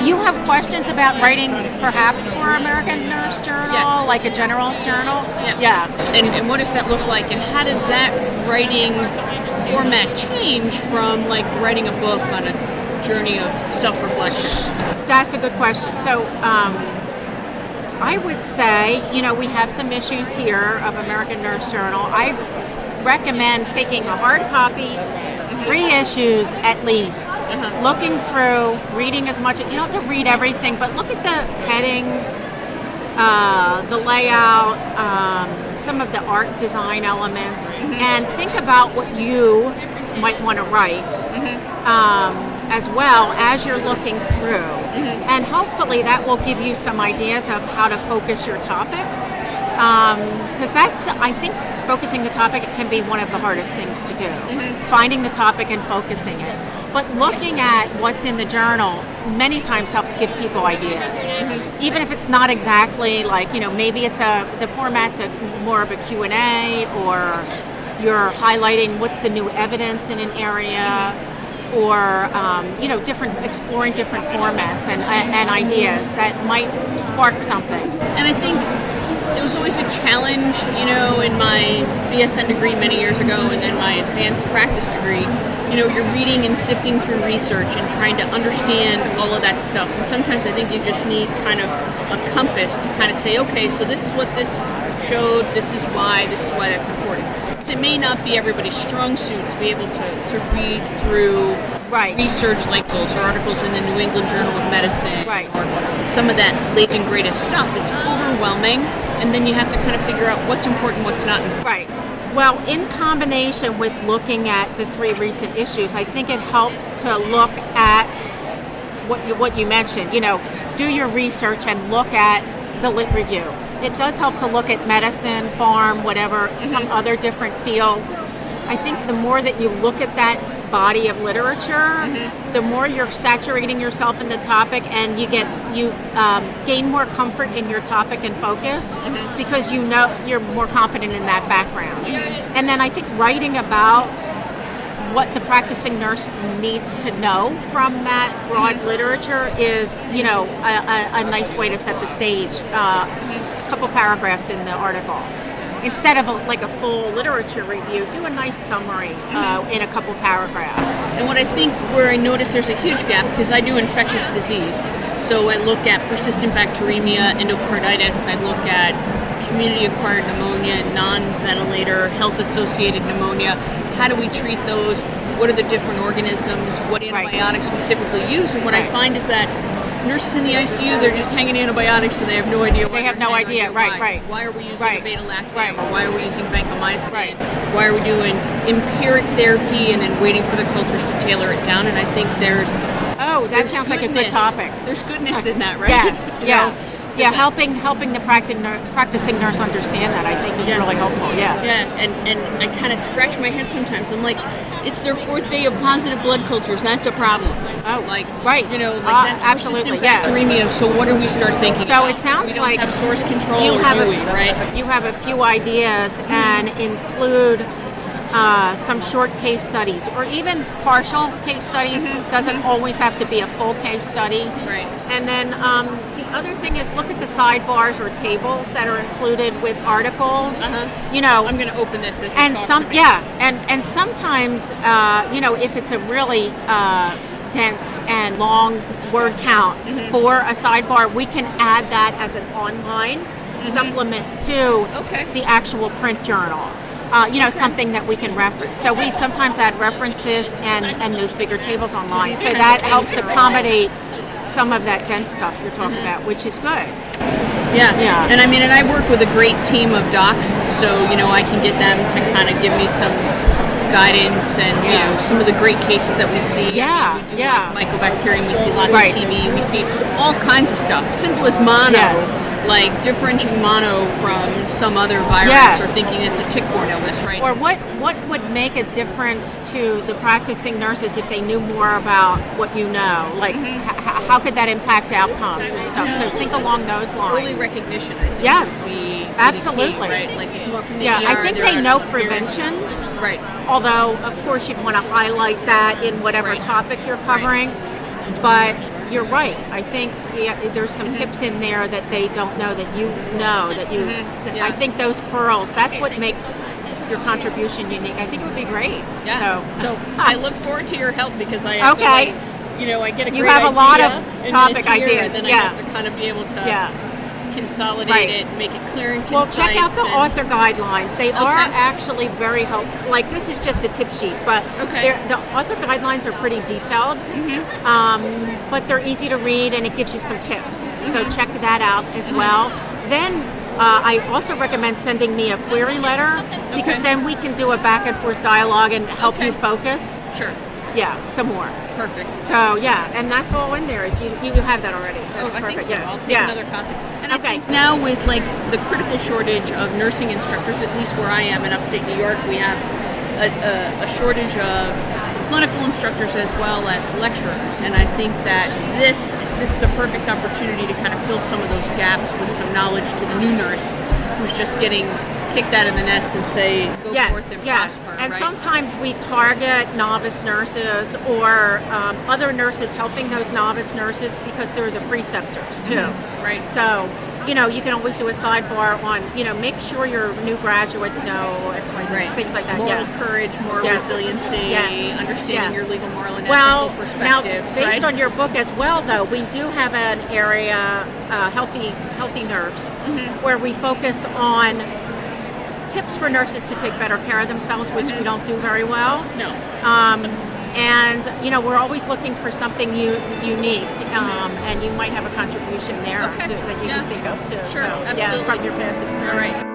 You have questions about writing, perhaps for American Nurse Journal, Yes. like a generalist journal? Yeah. And what does that look like? And how does that writing format change from like writing a book on a journey of self-reflection? That's a good question. So I would say, we have some issues here of American Nurse Journal. I recommend taking a hard copy, 3 issues at least, looking through, reading as much. You don't have to read everything, but look at the headings, the layout, some of the art design elements, and think about what you might want to write as well as you're looking through. And hopefully that will give you some ideas of how to focus your topic. Because I think, focusing the topic can be one of the hardest things to do. Finding the topic and focusing it. But looking at what's in the journal many times helps give people ideas. Even if it's not exactly like, maybe it's the format's more of a Q&A, or you're highlighting what's the new evidence in an area, or exploring different formats and ideas that might spark something. And I think it was always a challenge, in my BSN degree many years ago, and then my advanced practice degree. You're reading and sifting through research and trying to understand all of that stuff. And sometimes I think you just need kind of a compass to kind of say, okay, so this is what this showed, this is why that's important. Because it may not be everybody's strong suit to be able to read through research like those, or articles in the New England Journal of Medicine, or some of that latest and greatest stuff. It's overwhelming, and then you have to kind of figure out what's important, what's not important. Right. Well, in combination with looking at the 3 recent issues, I think it helps to look at what you mentioned. Do your research and look at the lit review. It does help to look at medicine, pharm, whatever, some other different fields. I think the more that you look at that body of literature, the more you're saturating yourself in the topic, and you gain more comfort in your topic and focus, because you're more confident in that background. And then I think writing about what the practicing nurse needs to know from that broad literature is, a nice way to set the stage. A couple paragraphs in the article. Instead of a full literature review, do a nice summary in a couple paragraphs. And what I think where I notice there's a huge gap, because I do infectious disease, so I look at persistent bacteremia, endocarditis, I look at community-acquired pneumonia, non-ventilator, health-associated pneumonia. How do we treat those? What are the different organisms? What antibiotics we typically use? And what I find is that nurses in the ICU, they're just hanging antibiotics and they have no idea why. They have no idea, right. Why are we using a beta-lactam? Or why are we using vancomycin? Why are we doing empiric therapy and then waiting for the cultures to tailor it down? And I think there's sounds like a good topic. There's goodness in that, right? Yes, helping the practicing nurse understand that, I think, is really helpful. And I kind of scratch my head sometimes. I'm like, it's their 4th day of positive blood cultures. That's a problem. That's absolutely, bacteremia. So what do we start thinking? So it sounds we don't like have source control, you have a a few ideas, and include some short case studies, or even partial case studies. Doesn't always have to be a full case study. Right. And then the other thing is, look at the sidebars or tables that are included with articles. I'm going to open this as you and talk to me. and sometimes if it's a really dense and long word count for a sidebar, we can add that as an online supplement to the actual print journal. Something that we can reference. So we sometimes add references and those bigger tables online. So that helps accommodate some of that dense stuff you're talking about, which is good. Yeah. And I work with a great team of docs, so I can get them to kind of give me some guidance and some of the great cases that we see. We do like mycobacterium, we see lots of TB, we see all kinds of stuff. Simple as mono. Like differentiating mono from some other virus, or thinking it's a tick-borne illness, right? Or what would make a difference to the practicing nurses if they knew more about what you know? Like, how could that impact outcomes and stuff? So think along those lines. Early recognition, I think. Yes, absolutely. Key, right? Like, they come up from the ER, I think they know prevention. Right. Although, of course, you'd want to highlight that in whatever topic you're covering. But you're right. I think there's some tips in there that they don't know that you know that you. That I think those pearls. That's what makes your contribution unique. I think it would be great. Yeah. So I look forward to your help because I have to, like, I get a great you have a idea, lot of and topic it's here, ideas. And then I have to kind of be able to consolidate it, make it clear and concise. Well, check out the author guidelines. They are actually very helpful. Like, this is just a tip sheet, but the author guidelines are pretty detailed, but they're easy to read, and it gives you some tips. So check that out as well. Then I also recommend sending me a query letter, because then we can do a back and forth dialogue and help you focus. Sure. Yeah, some more. Perfect. So and that's all in there. If you have that already, that's I perfect. think so. I'll take another copy. And I think now with like the critical shortage of nursing instructors, at least where I am in upstate New York, we have a shortage of clinical instructors as well as lecturers. And I think that this is a perfect opportunity to kind of fill some of those gaps with some knowledge to the new nurse who's just getting kicked out of the nest and say, go forth and prosper. And right? sometimes we target novice nurses or other nurses helping those novice nurses because they're the preceptors too. Right. So, you can always do a sidebar on, make sure your new graduates know X, Y, Z, things like that. Moral courage, more resiliency, understanding your legal, moral, and ethical perspectives. Now, based on your book as well, though, we do have an area, healthy nurse, where we focus on tips for nurses to take better care of themselves, which we don't do very well. No. And we're always looking for something unique, and you might have a contribution there that you can think of too. Sure, so absolutely. from your past experience. All right.